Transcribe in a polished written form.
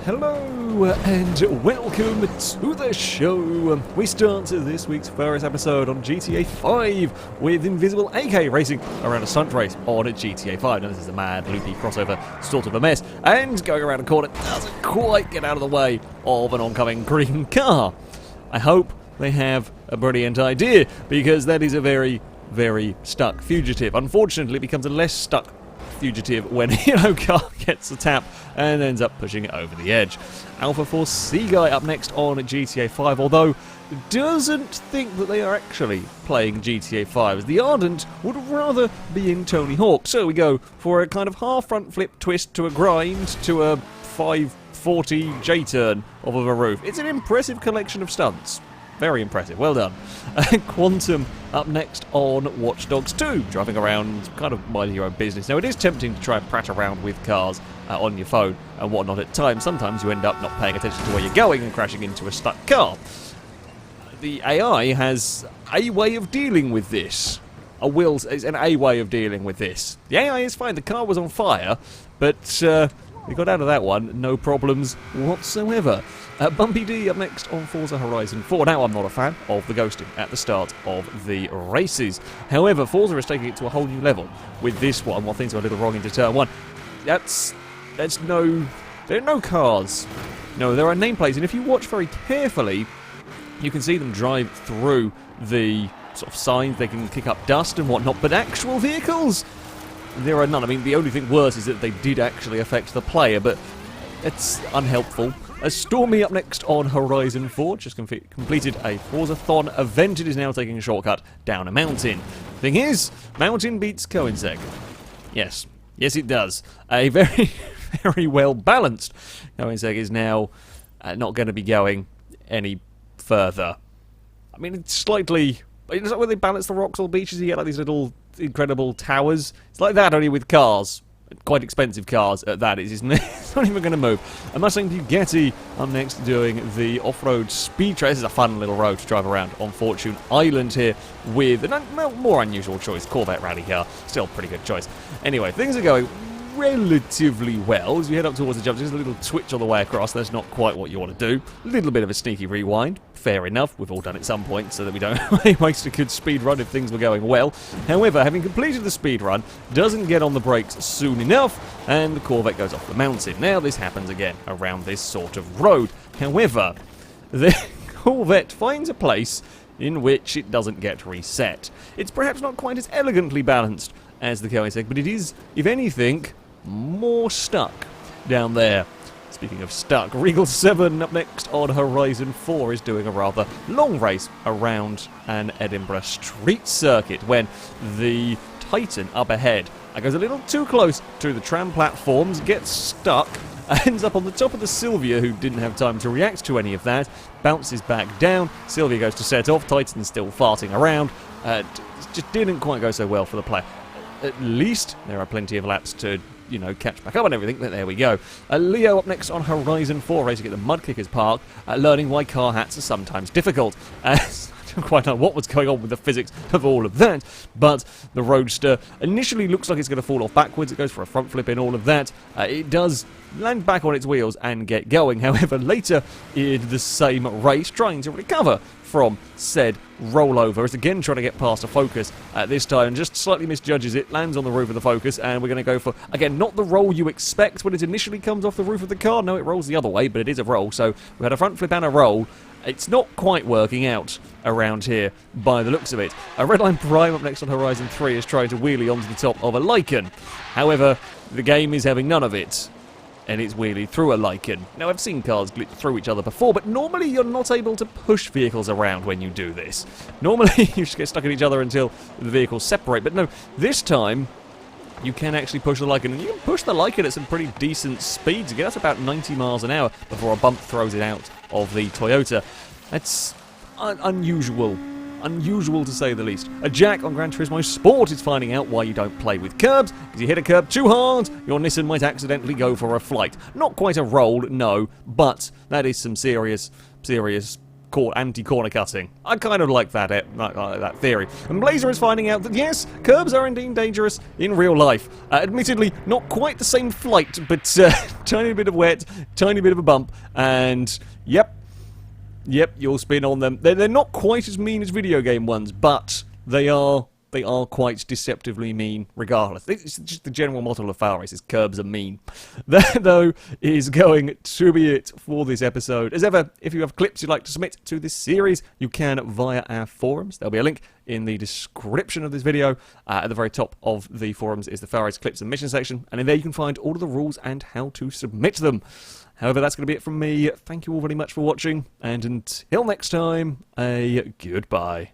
Hello and welcome to the show. We start this week's first episode on GTA 5 with Invisible AK racing around a stunt race on GTA 5. Now this is a mad, loopy crossover sort of a mess, and going around a corner doesn't quite get out of the way of an oncoming green car. I hope they have a brilliant idea, because that is a very, very stuck fugitive. Unfortunately, it becomes a less stuck fugitive when a yellow car gets a tap and ends up pushing it over the edge. Alpha Force C Guy up next on GTA 5, although doesn't think that they are actually playing GTA 5, as the Ardent would rather be in Tony Hawk. So we go for a kind of half front flip twist to a grind to a 540 J-turn off of a roof. It's an impressive collection of stunts. Very impressive, well done. Quantum up next on Watch Dogs 2, driving around, kind of minding your own business. Now, it is tempting to try and prat around with cars on your phone and whatnot at times. Sometimes you end up not paying attention to where you're going and crashing into a stuck car. The AI has a way of dealing with this. It's an A way of dealing with this. The AI is fine, the car was on fire, but we got out of that one, no problems whatsoever. Bumpy D up next on Forza Horizon 4. Now, I'm not a fan of the ghosting at the start of the races. However, Forza is taking it to a whole new level with this one, while things are a little wrong into turn 1. There are no cars. No, there are nameplates, and if you watch very carefully, you can see them drive through the sort of signs. They can kick up dust and whatnot, but actual vehicles, there are none. I mean, the only thing worse is that they did actually affect the player, but it's unhelpful. Stormy up next on Horizon 4, just completed a Forza-thon event. It is now taking a shortcut down a mountain. Thing is, mountain beats Coinseg. Yes, it does. A very, very well-balanced Coinseg is now not going to be going any further. I mean, it's like when they balance the rocks on the beaches, you get like these little incredible towers. It's like that, only with cars. Quite expensive cars at that. It's not even going to move. A Mustang Bugatti up next doing the off-road speed trail. This is a fun little road to drive around on Fortune Island here with a more unusual choice. Corvette rally car. Still a pretty good choice. Anyway, things are going relatively well as we head up towards the jump. Just a little twitch on the way across. That's not quite what you want to do. A little bit of a sneaky rewind. Fair enough. We've all done it at some point so that we don't waste a good speed run if things were going well. However, having completed the speed run, doesn't get on the brakes soon enough, and the Corvette goes off the mountain. Now this happens again around this sort of road. However, the Corvette finds a place in which it doesn't get reset. It's perhaps not quite as elegantly balanced as the Koenigsegg, but it is, if anything, more stuck down there. Speaking of stuck, Regal 7 up next on Horizon 4 is doing a rather long race around an Edinburgh Street circuit when the Titan up ahead goes a little too close to the tram platforms, gets stuck, ends up on the top of the Sylvia, who didn't have time to react to any of that, bounces back down, Sylvia goes to set off, Titan's still farting around. Just didn't quite go so well for the player. At least there are plenty of laps to, catch back up and everything, but there we go. Leo up next on Horizon 4, racing at the Mudkickers Park, learning why car hats are sometimes difficult. I don't quite know what was going on with the physics of all of that, but the Roadster initially looks like it's going to fall off backwards. It goes for a front flip in all of that. It does land back on its wheels and get going. However, later in the same race, trying to recover from said rollover, is again trying to get past a Focus this time, just slightly misjudges it, lands on the roof of the Focus, and we're going to go for, again, not the roll you expect when it initially comes off the roof of the car. No, it rolls the other way, but it is a roll, so we had a front flip and a roll. It's not quite working out around here by the looks of it. A Redline Prime up next on Horizon 3 is trying to wheelie onto the top of a Lycan. However, the game is having none of it, and it's wheelie through a Lycan. Now, I've seen cars glitch through each other before, but normally you're not able to push vehicles around when you do this. Normally, you just get stuck in each other until the vehicles separate, but no, this time, you can actually push the Lycan, and you can push the Lycan at some pretty decent speeds. Again, that's about 90 miles an hour before a bump throws it out of the Toyota. That's unusual to say the least. A Jack on Gran Turismo Sport is finding out why you don't play with curbs. If you hit a curb too hard, your Nissan might accidentally go for a flight. Not quite a roll, no, but that is some serious anti-corner cutting. I kind of like that theory. And Blazer is finding out that yes, curbs are indeed dangerous in real life. Admittedly, not quite the same flight, but tiny bit of wet, tiny bit of a bump, and yep, you'll spin on them. They're not quite as mean as video game ones, but they are quite deceptively mean regardless. It's just the general motto of FailRace is curbs are mean. That, though, is going to be it for this episode. As ever, if you have clips you'd like to submit to this series, you can via our forums. There'll be a link in the description of this video. At the very top of the forums is the FailRace clips and mission section, and in there you can find all of the rules and how to submit them. However, that's going to be it from me. Thank you all very much for watching, and until next time, a goodbye.